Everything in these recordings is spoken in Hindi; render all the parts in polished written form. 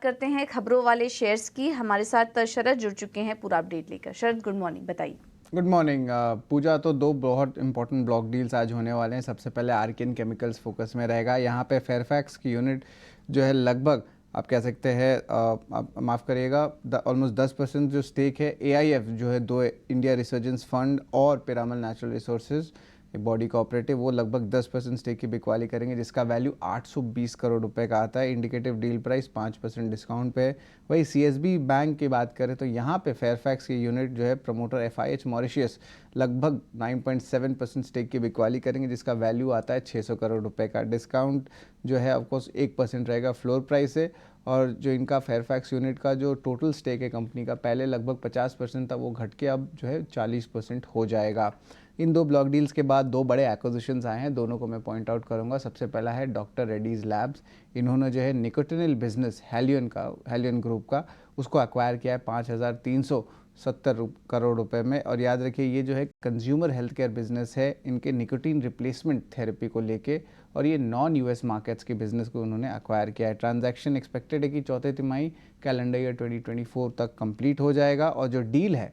करते हैं खबरों वाले शेयर्स की। हमारे साथ शरद जुड़ चुके हैं पूरा अपडेट लेकर। शरद, गुड मॉर्निंग, बताइए। गुड मॉर्निंग पूजा। तो दो बहुत इंपॉर्टेंट ब्लॉक डील्स आज होने वाले हैं। सबसे पहले आर्किन केमिकल्स फोकस में रहेगा। यहाँ पे फेयरफैक्स की यूनिट जो है लगभग आप कह सकते हैं आप माफ़ करिएगा ऑलमोस्ट 10% जो स्टेक है एआईएफ जो है दो इंडिया रिसर्जेंस फंड और पिरामल नेचुरल रिसोर्सेज एक बॉडी कोऑपरेटिव वो लगभग 10% स्टेक की बिकवाली करेंगे, जिसका वैल्यू 820 करोड़ रुपए का आता है। इंडिकेटिव डील प्राइस 5% डिस्काउंट पे है। वही सीएसबी बैंक की बात करें तो यहाँ पे फेयरफैक्स की यूनिट जो है प्रमोटर एफआईएच मॉरिशियस लगभग 9.7% स्टेक की बिकवाली करेंगे, जिसका वैल्यू आता है 600 करोड़ रुपए का। डिस्काउंट जो है ऑफकोर्स 1% रहेगा फ्लोर प्राइस से। और जो इनका फेयरफैक्स यूनिट का जो टोटल स्टेक है कंपनी का, पहले लगभग 50% था, वो घट के अब जो है 40% हो जाएगा। इन दो ब्लॉक डील्स के बाद दो बड़े एक्विजिशंस आए हैं, दोनों को मैं पॉइंट आउट करूंगा। सबसे पहला है डॉक्टर रेड्डीज लैब्स। इन्होंने जो है निकोटिनिल बिजनेस हेलियन ग्रुप का उसको एक्वायर किया है 5,370 करोड़ रुपए में। और याद रखिए ये जो है कंज्यूमर हेल्थ केयर बिजनेस है, इनके निकोटीन रिप्लेसमेंट थेरेपी को लेके, और ये नॉन यूएस मार्केट्स के बिजनेस को उन्होंने एक्वायर किया है। ट्रांजैक्शन एक्सपेक्टेड है कि चौथे तिमाही कैलेंडर ईयर 2024 तक कंप्लीट हो जाएगा। और जो डील है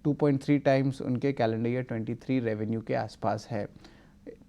2.3 टाइम्स उनके कैलेंडर ईयर 23 रेवेन्यू के आसपास है।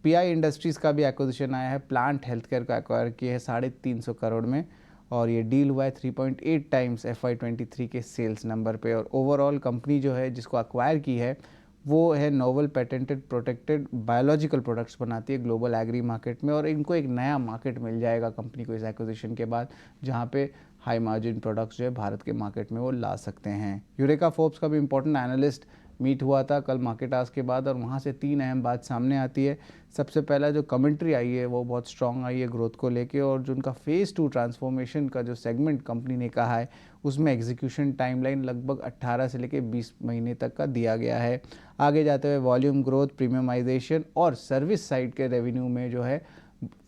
पीआई इंडस्ट्रीज़ का भी एक्विजिशन आया है, प्लांट हेल्थ केयर का एक्वायर किया है 350 करोड़ में, और ये डील हुआ है 3.8 टाइम्स FY23 के सेल्स नंबर पे। और ओवरऑल कंपनी जो है जिसको एक्वायर की है वो है novel patented protected biological products बनाती है ग्लोबल एग्री मार्केट में। और इनको एक नया मार्केट मिल जाएगा कंपनी को इस एक्विजिशन के बाद, जहाँ पे हाई मार्जिन प्रोडक्ट्स जो है भारत के मार्केट में वो ला सकते हैं। यूरेका फोर्ब्स का भी इंपॉर्टेंट एनालिस्ट मीट हुआ था कल मार्केट आज के बाद, और वहाँ से तीन अहम बात सामने आती है। सबसे पहला जो कमेंट्री आई है वो बहुत स्ट्रांग आई है ग्रोथ को लेके, और जो उनका फेज़ 2 ट्रांसफॉर्मेशन का जो सेगमेंट कंपनी ने कहा है उसमें एग्जीक्यूशन टाइमलाइन लगभग 18 से लेकर 20 महीने तक का दिया गया है। आगे जाते हुए वॉल्यूम ग्रोथ, प्रीमियमाइजेशन और सर्विस साइड के रेवेन्यू में जो है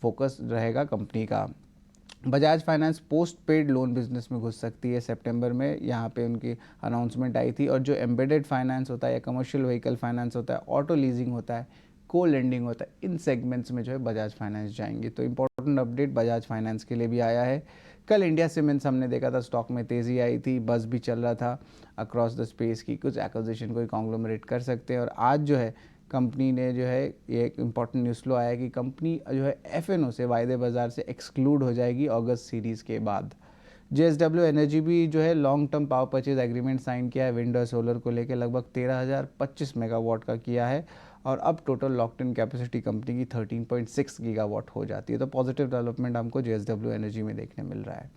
फोकस रहेगा कंपनी का। Bajaj finance post paid loan business में घुस सकती है सितंबर में, यहाँ पे उनकी अनाउंसमेंट आई थी। और जो एम्बेडेड फाइनेंस होता है या कमर्शियल व्हीकल फाइनेंस होता है, ऑटो लीजिंग होता है, को लेंडिंग होता है, इन सेगमेंट्स में जो है बजाज फाइनेंस जाएंगी। तो इंपॉर्टेंट अपडेट बजाज फाइनेंस के लिए भी आया है। कल इंडिया सीमेंट्स हमने देखा था स्टॉक में तेज़ी आई थी, बस भी चल रहा था अक्रॉस द स्पेस की कुछ एक्विजिशन को कॉन्ग्लोमरेट कर सकते हैं। और आज जो है कंपनी ने जो है ये एक इम्पॉर्टेंट न्यूज़ फ्लो आया कि कंपनी जो है एफएनओ से वायदे बाजार से एक्सक्लूड हो जाएगी अगस्त सीरीज़ के बाद। जेएसडब्ल्यू एनर्जी भी जो है long term power purchase agreement sign किया है विंड और सोलर को लेकर, लगभग 13,025 मेगावाट का किया है। और अब total locked in capacity company की 13.6 गीगावाट हो जाती है। तो पॉजिटिव डेवलपमेंट हमको जेएसडब्ल्यू एनर्जी में देखने मिल रहा है।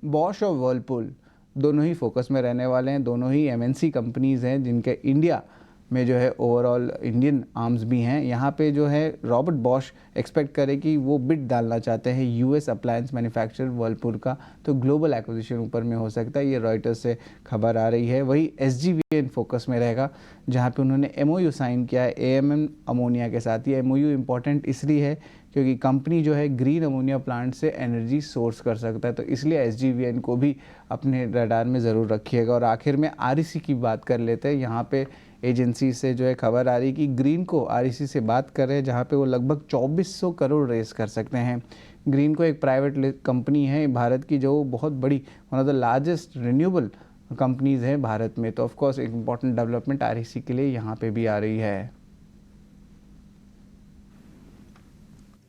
बॉश और वर्लपूल दोनों ही फोकस में रहने वाले हैं। दोनों ही एमएनसी कंपनीज़ हैं जिनके इंडिया में जो है ओवरऑल इंडियन आर्म्स भी हैं। यहाँ पे जो है रॉबर्ट बॉश एक्सपेक्ट करे कि वो बिड डालना चाहते हैं यूएस अप्लायंस मैन्युफैक्चरर वर्लपूल का, तो ग्लोबल एक्विजिशन ऊपर में हो सकता है, ये रॉयटर्स से खबर आ रही है। वही एसजीवीएन फोकस में रहेगा, जहाँ पे उन्होंने एमओयू साइन किया है एएमएम अमोनिया के साथ। ये एमओयू इंपॉर्टेंट इसलिए है क्योंकि कंपनी जो है ग्रीन अमोनिया प्लांट से एनर्जी सोर्स कर सकता है, तो इसलिए एसजीवीएन को भी अपने रडार में ज़रूर रखिएगा। और आखिर में आरईसी की बात कर लेते हैं। यहाँ पे एजेंसी से जो है खबर आ रही कि ग्रीन को आरईसी से बात कर रहे हैं, जहाँ पे वो लगभग 2400 करोड़ रेस कर सकते हैं। ग्रीन को एक प्राइवेट कंपनी है भारत की जो बहुत बड़ी one of the largest renewable companies हैं भारत में। तो ऑफकोर्स एक इम्पॉर्टेंट डेवलपमेंट आरईसी के लिए यहाँ पे भी आ रही है।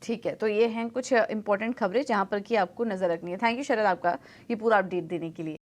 ठीक है, तो ये हैं कुछ इंपॉर्टेंट खबरें जहां पर कि आपको नजर रखनी है। थैंक यू शरद, आपका ये पूरा अपडेट देने के लिए।